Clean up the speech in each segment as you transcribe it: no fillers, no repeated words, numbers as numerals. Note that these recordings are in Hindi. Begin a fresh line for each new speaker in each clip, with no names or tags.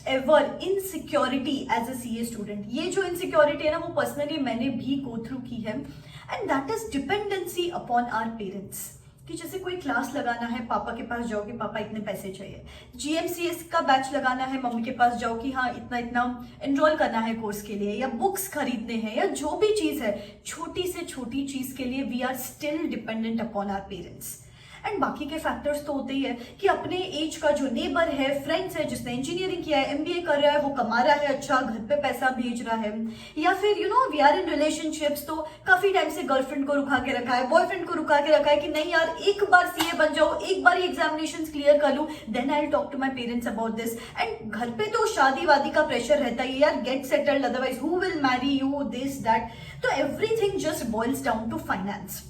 Ever insecurity as a CA student, ये जो इनसिक्योरिटी है ना, वो पर्सनली मैंने भी गो थ्रू की है, and that is dependency upon our parents. कि जैसे कोई क्लास लगाना है, पापा के पास जाओ कि पापा इतने पैसे चाहिए, जीएमसीएस का बैच लगाना है, मम्मी के पास जाओ कि हाँ इतना इतना एनरोल करना है कोर्स के लिए, या बुक्स खरीदने हैं, या जो भी चीज है, छोटी से छोटी चीज के लिए we are still dependent upon our parents. And बाकी के फैक्टर्स तो होते ही है कि अपने एज का जो नेबर है, फ्रेंड्स है, जिसने इंजीनियरिंग किया है, एमबीए कर रहा है, वो कमा रहा है, अच्छा घर पे पैसा भेज रहा है, या फिर वी आर इन रिलेशनशिप्स, तो काफी टाइम से गर्लफ्रेंड को रुका के रखा है, बॉयफ्रेंड को रुका के रखा है कि नहीं यार एक बार सीए बन जाओ, एक बार एग्जामिनेशन क्लियर कर लूं, then I will talk to my parents about this. And घर पे तो शादी वादी का प्रेशर रहता है यार, get settled otherwise who will marry you, this that. तो everything just boils down to finance.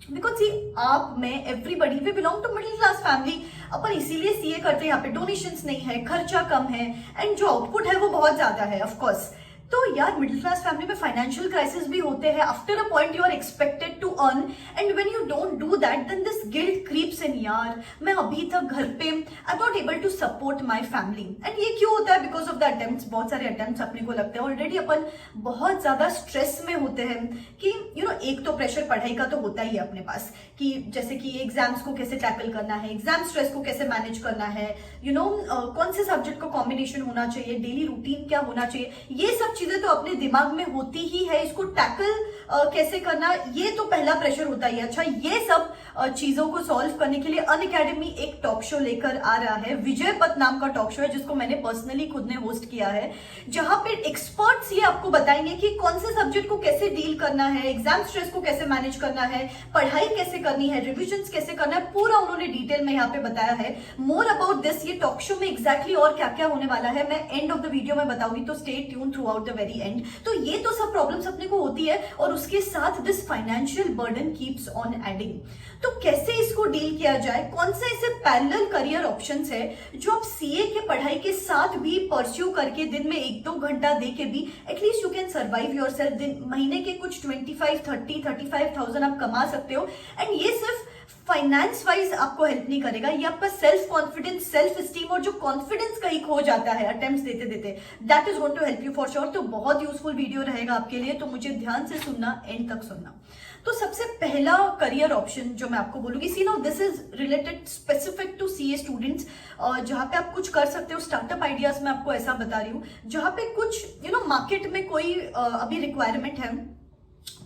Because see आप, मैं, everybody we belong to middle class family. अपन इसीलिए सीए करते हैं, यहाँ पे डोनेशंस नहीं है, खर्चा कम है, एंड जो आउटपुट है वो बहुत ज्यादा है ऑफकोर्स। तो यार मिडिल क्लास फैमिली में फाइनेंशियल क्राइसिस भी होते हैं। After a point you are expected to earn, and when you don't do that then this guilt creeps in, यार मैं अभी तक घर पे I am not able to support my family. And ये क्यों होता है? Because of the attempts. बहुत सारे अटेम्प्ट्स अपने को लगते हैं, ऑलरेडी अपन बहुत ज्यादा स्ट्रेस में होते हैं कि एक तो प्रेशर पढ़ाई का तो होता ही है अपने पास, कि जैसे कि एग्जाम्स को कैसे टैकल करना है, एग्जाम स्ट्रेस को कैसे मैनेज करना है, कौन से सब्जेक्ट का कॉम्बिनेशन होना चाहिए, डेली रूटीन क्या होना चाहिए, ये सब चीजें तो अपने दिमाग में होती ही है। इसको टैकल कैसे करना, ये तो पहला प्रेशर होता ही है। अच्छा, ये सब चीजों को सॉल्व करने के लिए अनअकैडमी एक टॉक शो लेकर आ रहा है, विजय पथ नाम का टॉक शो है, जिसको मैंने पर्सनली खुद ने होस्ट किया है, जहां पे एक्सपर्ट्स ये आपको बताएंगे कि कौन से सब्जेक्ट को कैसे डील करना है, एग्जाम स्ट्रेस को कैसे मैनेज करना है, पढ़ाई कैसे करनी है, रिविजन्स कैसे करना है, पूरा उन्होंने डिटेल में यहाँ पे बताया है। मोर अबाउट दिस, ये टॉक शो में एग्जैक्टली और क्या क्या होने वाला है मैं एंड ऑफ द वीडियो में बताऊंगी, तो stay tune through out the very and. तो ये तो सब प्रॉब्लम्स अपने को होती है, और उसके साथ this financial burden keeps on adding. तो कैसे इसको डील किया जाए, कौन से ऐसे पैरेलल करियर ऑप्शंस है जो आप सीए के पढ़ाई के साथ भी परस्यू करके दिन में 1-2 घंटा दे के भी at least you can survive yourself. दिन महीने के कुछ 25-30-35,000 आप कमा सकते हो, एंड ये सिर्फ फाइनेंस वाइज आपको हेल्प नहीं करेगा, ये आपका सेल्फ कॉन्फिडेंस, सेल्फ स्टीम और जो कॉन्फिडेंस कहीं खो जाता है अटेम्प्ट्स देते देते, that is going to help you for sure. तो बहुत यूजफुल वीडियो रहेगा आपके लिए, तो मुझे ध्यान से सुनना, एंड तक सुनना। तो सबसे पहला करियर ऑप्शन जो मैं आपको बोलूंगी, see now this is related specific to CA students, जहां पे आप कुछ कर सकते हो। स्टार्टअप आइडियाज में आपको ऐसा बता रही हूँ, जहां पे कुछ मार्केट में कोई अभी रिक्वायरमेंट है,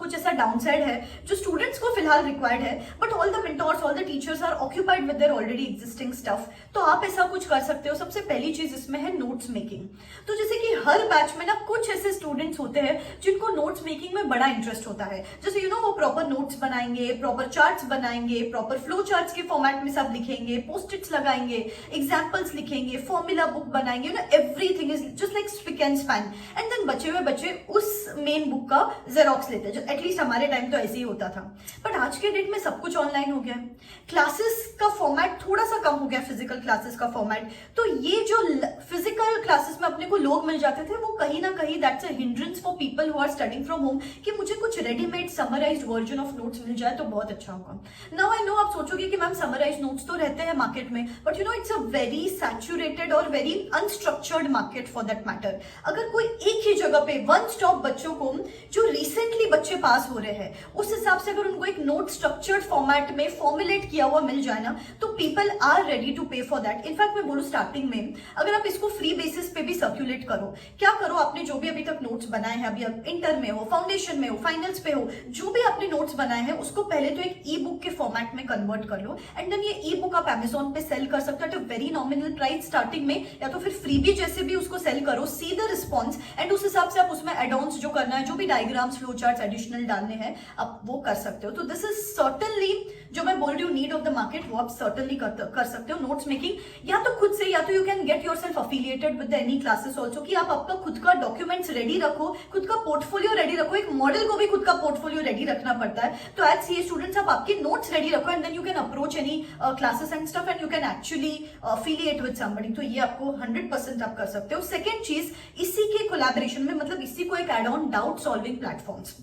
कुछ ऐसा डाउनसाइड है जो स्टूडेंट्स को फिलहाल रिक्वायर्ड है, but all the mentors, all the teachers are occupied with their already existing stuff. तो आप ऐसा कुछ कर सकते हो। सबसे पहली चीज इसमें है नोट्स मेकिंग। तो जैसे कि हर बैच में ना कुछ ऐसे स्टूडेंट्स होते हैं जिनको नोट्स मेकिंग में बड़ा इंटरेस्ट होता है। जैसे वो प्रॉपर नोट्स बनाएंगे, प्रॉपर चार्ट्स बनाएंगे, प्रॉपर फ्लो चार्ट्स के फॉर्मेट में सब लिखेंगे, पोस्ट-इट्स लगाएंगे, एग्जाम्पल्स लिखेंगे, फॉर्मूला बुक बनाएंगे, everything is just like spick and span. And then बचे हुए बच्चे उस मेन बुक का जेरोक्स लेते हैं, एटलीस्ट हमारे टाइम तो ऐसे ही होता था। बट आज के डेट में सब कुछ ऑनलाइन हो गया है, क्लासेस का फॉर्मेट थोड़ा सा कम हो गया, फिजिकल क्लासेस का फॉर्मेट। तो ये जो फिजिकल क्लासेस में अपने को लोग मिल जाते थे, वो कहीं ना कहीं that's a hindrance for people who are studying from home, कि मुझे कुछ readymade summarized version of notes मिल जाए तो बहुत अच्छा होगा। नाउ आई नो आप सोचोगे कि मैम समराइज्ड नोट्स तो रहते हैं मार्केट में, but it's a very saturated और very unstructured market for that matter. अगर कोई एक ही जगह पे वन स्टॉप बच्चों को, जो रिसेंटली बच्चे पास हो रहे हैं, उस हिसाब से अगर उनको एक नोट स्ट्रक्चर्ड फॉर्मेट में फॉर्मुलेट किया हुआ मिल जाए ना, तो people are ready to pay for that. In fact मैं बोलूं स्टार्टिंग में अगर आप इसको फ्री बेसिस पे भी सर्कुलेट करो, क्या करो, आपने जो भी अभी तक नोट्स बनाए हैं, अभी आप इंटर में हो, फाउंडेशन में हो, फाइनल्स पे हो, जो भी आपने नोट्स बनाए हैं उसको पहले तो एक ई बुक के फॉर्मेट में कन्वर्ट कर लो, एंड देन ये ई बुक आप अमेजोन पे सेल कर सकते हो eight a very nominal price starting में, या तो फिर फ्रीबी जैसे भी उसको सेल करो, सी द रिस्पॉन्स, एंड उस हिसाब से आप उसमें एडॉन्स जो करना है, जो भी डायग्राम्स, फ्लो चार्ट्स एडिशनल डालने हैं, आप वो कर सकते हो। तो दिस इज सर्टनली, जो मैं बोल रही हूँ नीड ऑफ द मार्केट, वो आप सर्टनली कर सकते हो। नोट्स मेकिंग या तो खुद से, या तो you can get yourself affiliated with any classes also, कि आप आपका खुद का डॉक्यूमेंट्स रेडी रखो, खुद का पोर्टफोलियो रेडी रखो। एक मॉडल को भी खुद का पोर्टफोलियो रेडी रखना पड़ता है। तो एज सीए स्टूडेंट्स आप आपके नोट्स रेडी रखो, and then you can approach any classes and stuff, and you can actually affiliate with somebody. तो ये आपको 100% आप कर सकते हो। सेकेंड चीज, इसी के कोलैबोरेशन में, मतलब इसी को एक add on, doubt solving platforms.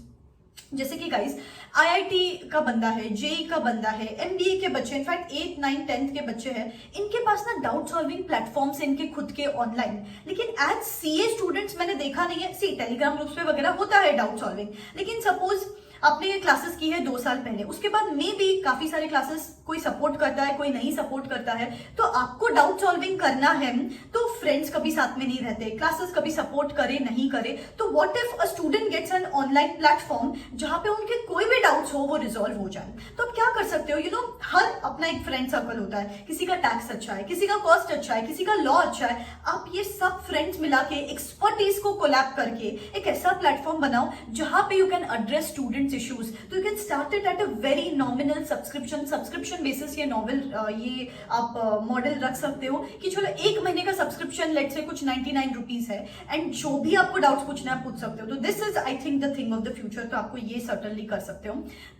जैसे कि गाइस आईआईटी का बंदा है, जेई का बंदा है, एमबीए के बच्चे, इनफैक्ट 8, 9, 10th के बच्चे हैं, इनके पास ना डाउट सॉल्विंग प्लेटफॉर्म्स हैं इनके खुद के ऑनलाइन, लेकिन एज सीए स्टूडेंट्स मैंने देखा नहीं है। सी टेलीग्राम ग्रुप्स पे वगैरह होता है डाउट सॉल्विंग, लेकिन सपोज आपने ये क्लासेस की है 2 साल पहले, उसके बाद मे भी काफी सारे क्लासेस कोई सपोर्ट करता है, कोई नहीं सपोर्ट करता है, तो आपको डाउट सॉल्विंग करना है, तो फ्रेंड्स कभी साथ में नहीं रहते, क्लासेस कभी सपोर्ट करे नहीं करे, तो what if a student gets an online platform जहां पे उनके कोई भी डाउट्स हो वो रिजॉल्व हो जाए। तो आप क्या कर सकते हो, हर अपना एक फ्रेंड सर्कल होता है, किसी का टैक्स अच्छा है, किसी का कॉस्ट अच्छा है, किसी का लॉ अच्छा है, आप ये सब फ्रेंड्स मिला के एक्सपर्टीज को कोलैब करके एक ऐसा प्लेटफॉर्म बनाओ जहां पे you can address students issues. तो you can start it at a very nominal subscription basis. ये नॉवल ये आप मॉडल रख सकते हो कि चलो 1 महीने का सब्सक्रिप्शन लेट से कुछ 99 रुपीज है, एंड जो भी आपको डाउट्स पूछना है पूछ सकते हो। तो this is I think the thing of the future, तो आपको ये सर्टनली कर सकते हो।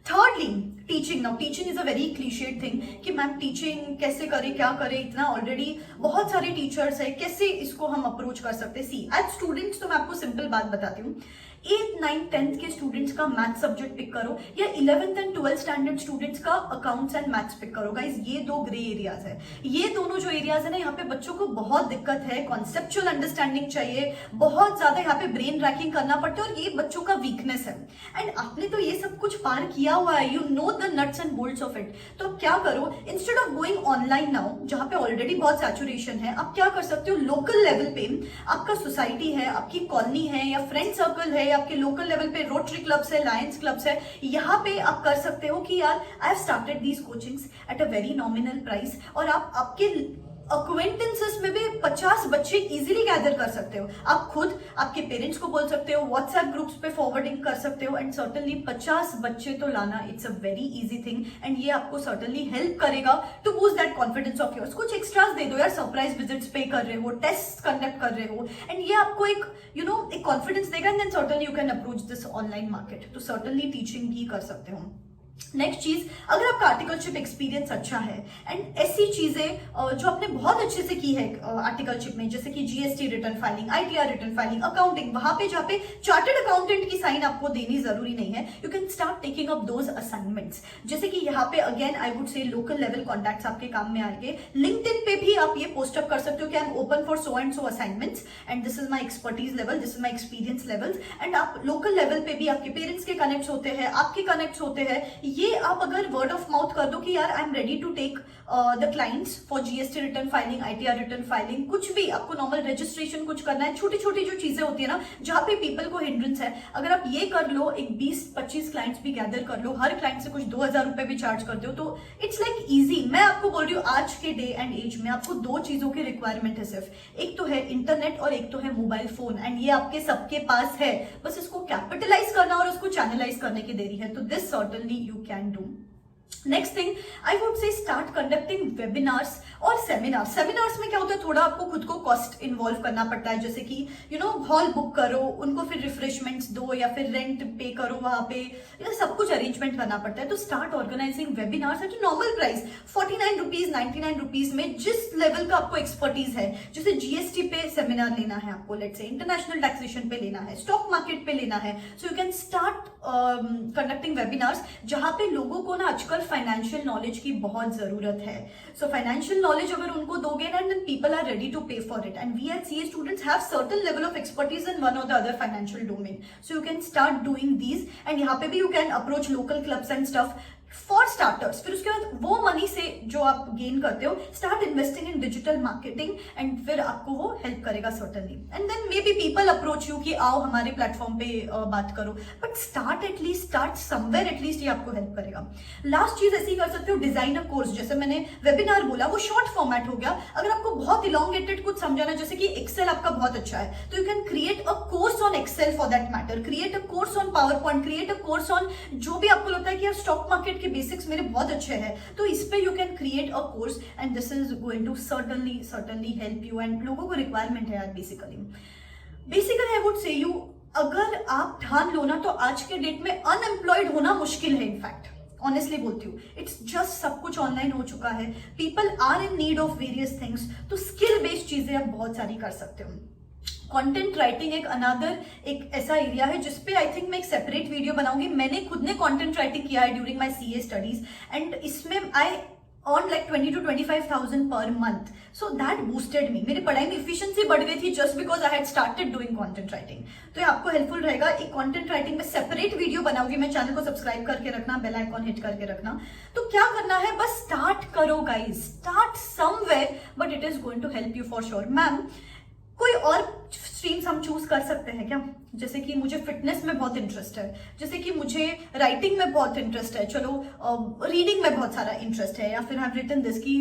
Thirdly teaching. Now teaching is a very clichéd thing कि मैम टीचिंग कैसे करें, क्या करें, इतना ऑलरेडी बहुत सारे टीचर्स है, कैसे इसको हम अप्रोच कर सकते हैं। सी एज स्टूडेंट्स तो मैं आपको सिंपल बात बताती हूँ, 8, 9, 10th के स्टूडेंट्स का मैथ्स सब्जेक्ट पिक करो या 11th and 12th standard students का अकाउंट्स एंड मैथ्स पिक करो। गाइस ये 2 ग्रे एरियाज है, ये दोनों जो एरियाज है ना, यहाँ पे बच्चों को बहुत दिक्कत है, कॉन्सेप्चुअल अंडरस्टैंडिंग चाहिए, बहुत ज्यादा यहाँ पे ब्रेन रैकिंग करना पड़ता है, और ये बच्चों का वीकनेस है। एंड आपने तो ये सब कुछ पार किया हुआ है, you know the nuts and bolts of it. तो आप क्या करो, instead of going online now जहां पे ऑलरेडी बहुत सैचुरेशन है, आप क्या कर सकते हो, लोकल लेवल पे आपका सोसाइटी है, आपकी कॉलोनी है या फ्रेंड सर्कल है, आपके लोकल लेवल पे रोटरी क्लब्स है, लायंस क्लब्स है, यहाँ पे आप कर सकते हो कि यार I have started these coachings eight a very nominal price, और आप आपके अक्वेंटेंसेस में भी 50 बच्चे इजीली गैदर कर सकते हो। आप खुद आपके पेरेंट्स को बोल सकते हो, व्हाट्सएप ग्रुप्स पे फॉरवर्डिंग कर सकते हो, एंड सर्टनली 50 बच्चे तो लाना it's a very easy thing, and ये आपको सर्टनली हेल्प करेगा to boost that confidence of yours. कुछ एक्स्ट्रास दे दो यार, सरप्राइज विजिट्स पे कर रहे हो, टेस्ट कंडक्ट कर रहे हो, एंड ये आपको एक एक कॉन्फिडेंस देगा, and then certainly you can approach this online market. तो सर्टनली टीचिंग भी कर सकते हो। नेक्स्ट चीज, अगर आपका आर्टिकलशिप एक्सपीरियंस अच्छा है एंड ऐसी चीजें जो आपने बहुत अच्छे से की है आर्टिकलशिप में, जैसे कि GST return filing, ITR return filing, accounting, वहां पे जहाँ पे चार्टर्ड अकाउंटेंट की साइन आपको देनी जरूरी नहीं है, you can start taking up those assignments. जैसे कि यहाँ पे अगेन आई वुड से लोकल लेवल कॉन्टैक्ट्स आपके काम में आएंगे। लिंक्डइन पे भी आप ये पोस्ट अप कर सकते हो कि I am open for so and so assignments and this is my expertise level, this is my experience level. And आप लोकल लेवल पे भी आपके पेरेंट्स के कनेक्ट होते हैं, आपके कनेक्ट होते हैं, ये आप अगर वर्ड ऑफ माउथ कर दो कि यार I am ready to take the clients for GST return filing, ITR return filing, कुछ भी आपको नॉर्मल रजिस्ट्रेशन कुछ करना है, छोटी छोटी जो चीजें होती है ना जहां पे पीपल को हिंड्रेंस है, अगर आप ये कर लो, एक 20-25 क्लाइंट्स भी गैदर कर लो, हर क्लाइंट से कुछ 2000 रुपए भी चार्ज करते हो, तो इट्स लाइक इजी। मैं आपको बोल रही हूँ आज के डे एंड एज में आपको 2 चीजों की रिक्वायरमेंट है सिर्फ, एक तो है इंटरनेट और एक तो है मोबाइल फोन, एंड ये आपके सबके पास है, बस इसको कैपिटलाइज करना और उसको चैनलाइज करने की देरी है। तो this certainly you can do. Next thing I would से स्टार्ट कंडक्टिंग वेबिनार्स और सेमिनार्स। सेमिनार्स में क्या होता है, थोड़ा आपको खुद को कॉस्ट इन्वॉल्व करना पड़ता है, जैसे कि हॉल बुक करो, उनको फिर रिफ्रेशमेंट्स दो या फिर रेंट पे करो, वहां पे सब कुछ अरेंजमेंट करना पड़ता है। तो start organising webinars at normal price 49 rupees, 99 rupees में, जिस लेवल का आपको एक्सपर्टीज है, जैसे जीएसटी पे सेमिनार लेना है आपको, लेट्स से इंटरनेशनल टैक्सेशन पे लेना है, स्टॉक मार्केट पे लेना है, सो you can start conducting webinars जहां पे लोगों को ना आजकल फाइनेंशियल नॉलेज की बहुत जरूरत है। सो फाइनेंशियल नॉलेज अगर उनको दोगे ना, and then people are ready to pay for it, and we at CA students have certain level of expertise in one or the other financial domain, so you can start doing these, and यहाँ पे भी you can approach local clubs and stuff for starters. फिर उसके बाद वो मनी से जो आप गेन करते हो, start investing in digital marketing, and फिर आपको वो हेल्प करेगा certainly, and then maybe people approach you कि आओ हमारे प्लेटफॉर्म पे बात करो, but start at least, start somewhere at least, ये आपको हेल्प करेगा। लास्ट चीज ऐसी कर सकते हो, डिजाइन अ कोर्स। जैसे मैंने वेबिनार बोला, वो शॉर्ट फॉर्मेट हो गया। अगर आपको बहुत इलॉन्गेटेड कुछ समझाना, जैसे कि एक्सेल आपका बहुत अच्छा है, तो you can create a course on Excel for that matter, create a course on PowerPoint, create a course on जो भी आपको लगता है कि यार स्टॉक मार्केट के बेसिक्स मेरे बहुत अच्छे हैं, तो इस पे you can create a course, and this is going to certainly help you, and लोगों को रिक्वायरमेंट है यार basically I would say you, अगर आप ठान लो ना, तो आज के डेट में अनएम्प्लॉयड होना मुश्किल है। इनफैक्ट ऑनेस्टली बोलती हूँ, इट्स जस्ट सब कुछ ऑनलाइन हो चुका है, people are in need of various things, तो स्किल बेस्ड चीजें आप बहुत सारी कर सकते हो। कंटेंट राइटिंग एक अनदर एक ऐसा एरिया है जिसपे आई थिंक मैं एक सेपरेट वीडियो बनाऊंगी. मैंने खुद ने कंटेंट राइटिंग किया है during my CA studies and इसमें आई earned like 20 to 25,000 per month. So that boosted me. मेरी पढ़ाई में efficiency बढ़ गई थी just because I had started doing content writing. तो ये आपको हेल्पफुल रहेगा. एक content writing में सेपरेट वीडियो बनाऊंगी मैं. चैनल को सब्सक्राइब करके रखना, बेल आइकॉन हिट करके रखना. तो क्या करना है, बस स्टार्ट करो guys. Start somewhere but it is going to help you for sure. Ma'am कोई और स्ट्रीम्स हम चूज कर सकते हैं क्या? जैसे कि मुझे फिटनेस में बहुत इंटरेस्ट है, जैसे कि मुझे राइटिंग में बहुत इंटरेस्ट है, चलो रीडिंग में बहुत सारा इंटरेस्ट है, या फिर आई हैव रिटन दिस की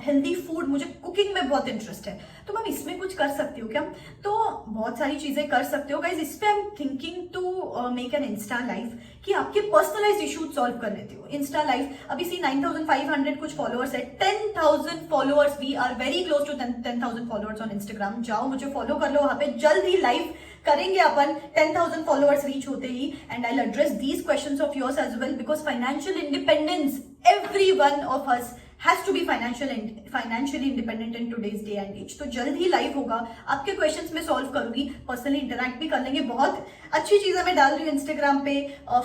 हेल्दी फूड, मुझे कुकिंग में बहुत इंटरेस्ट है. तो मैम इसमें कुछ कर सकती हो क्या? तो बहुत सारी चीजें कर सकते हो गाइज. इस पे I am thinking to make an Insta live कि आपके पर्सनलाइज इश्यूज सॉल्व कर लेती हो. इंस्टा लाइव अभी सी 9,500 कुछ फॉलोअर्स है, 10,000 followers. We are very close to 10,000 followers on Instagram. जाओ मुझे फॉलो कर लो वहां पे. जल्द ही लाइव करेंगे अपन 10,000 फॉलोअर्स रीच होते ही. And I address these questions of yours as well because financial independence, every one of us has to be financially independent in today's day and age. तो जल्द ही लाइव होगा, आपके क्वेश्चंस में सॉल्व करूंगी, पर्सनली इंटरैक्ट भी कर लेंगे. बहुत अच्छी चीजें मैं डाल रही हूँ इंस्टाग्राम पे,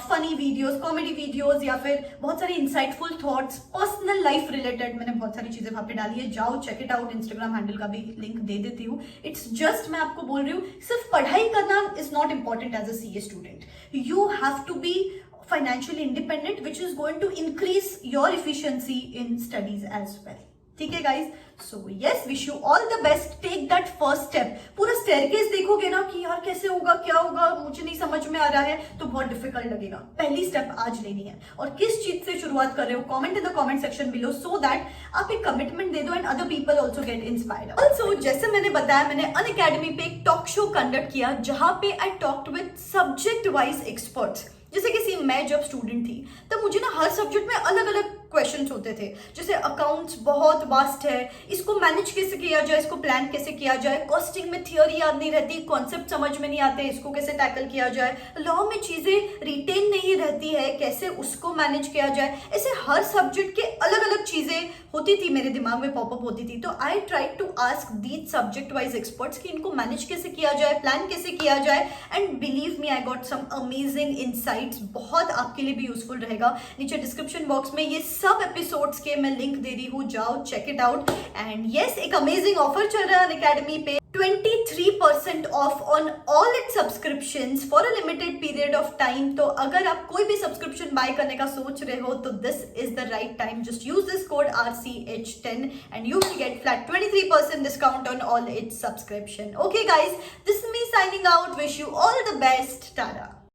फनी वीडियोस, कॉमेडी वीडियोस, या फिर बहुत सारी insightful thoughts, personal life related. मैंने बहुत सारी चीजें वहां पे डाली है. जाओ check it out. Instagram handle का भी लिंक दे देती हूँ. इट्स जस्ट, मैं आपको बोल रही हूँ, सिर्फ पढ़ाई करना is not important as a CA student. You have to be financially independent, which is going to increase your efficiency in studies as well. ठीक है guys? So yes, wish you all the best. Take that first step. पूरा staircase देखोगे ना कि यार कैसे होगा, क्या होगा, मुझे नहीं समझ में आ रहा है, तो बहुत डिफिकल्ट लगेगा. पहली स्टेप आज लेनी है. और किस चीज से शुरुआत कर रहे हो, comment in the comment section below, so that आप एक कमिटमेंट दे दो and other people also get inspired. Also जैसे मैंने बताया, मैंने अनअकैडमी पे एक टॉक शो कंडक्ट किया जहां पे I talked with subject wise experts. जैसे कि मैं जब स्टूडेंट थी तब मुझे ना हर सब्जेक्ट में अलग अलग क्वेश्चंस होते थे. जैसे अकाउंट्स बहुत वास्ट है, इसको मैनेज कैसे किया जाए, इसको प्लान कैसे किया जाए. कॉस्टिंग में थियोरी याद नहीं रहती, कॉन्सेप्ट समझ में नहीं आते, इसको कैसे टैकल किया जाए. लॉ में चीजें रिटेन नहीं रहती है, कैसे उसको मैनेज किया जाए. ऐसे हर सब्जेक्ट के अलग अलग चीजें होती थी, मेरे दिमाग में पॉपअप होती थी. तो I try to ask these subject wise experts कि इनको मैनेज कैसे किया जाए, प्लान कैसे किया जाए. And believe me, I got some amazing insights. बहुत आपके लिए भी यूजफुल रहेगा. नीचे डिस्क्रिप्शन बॉक्स में ये सब एपिसोड्स के मैं लिंक दे रही हूँ, जाओ check it out. And yes, एक अमेजिंग ऑफर चल रहा है अनअकैडमी पे. 23% off on all its subscriptions for a limited period of time. तो अगर आप कोई भी सब्सक्रिप्शन बाय करने का सोच रहे हो तो this is the right time. Just use this code RCH10 and you will get flat 23% discount on all its subscription. Okay guys, this is me signing out. Wish you all the best. Tada.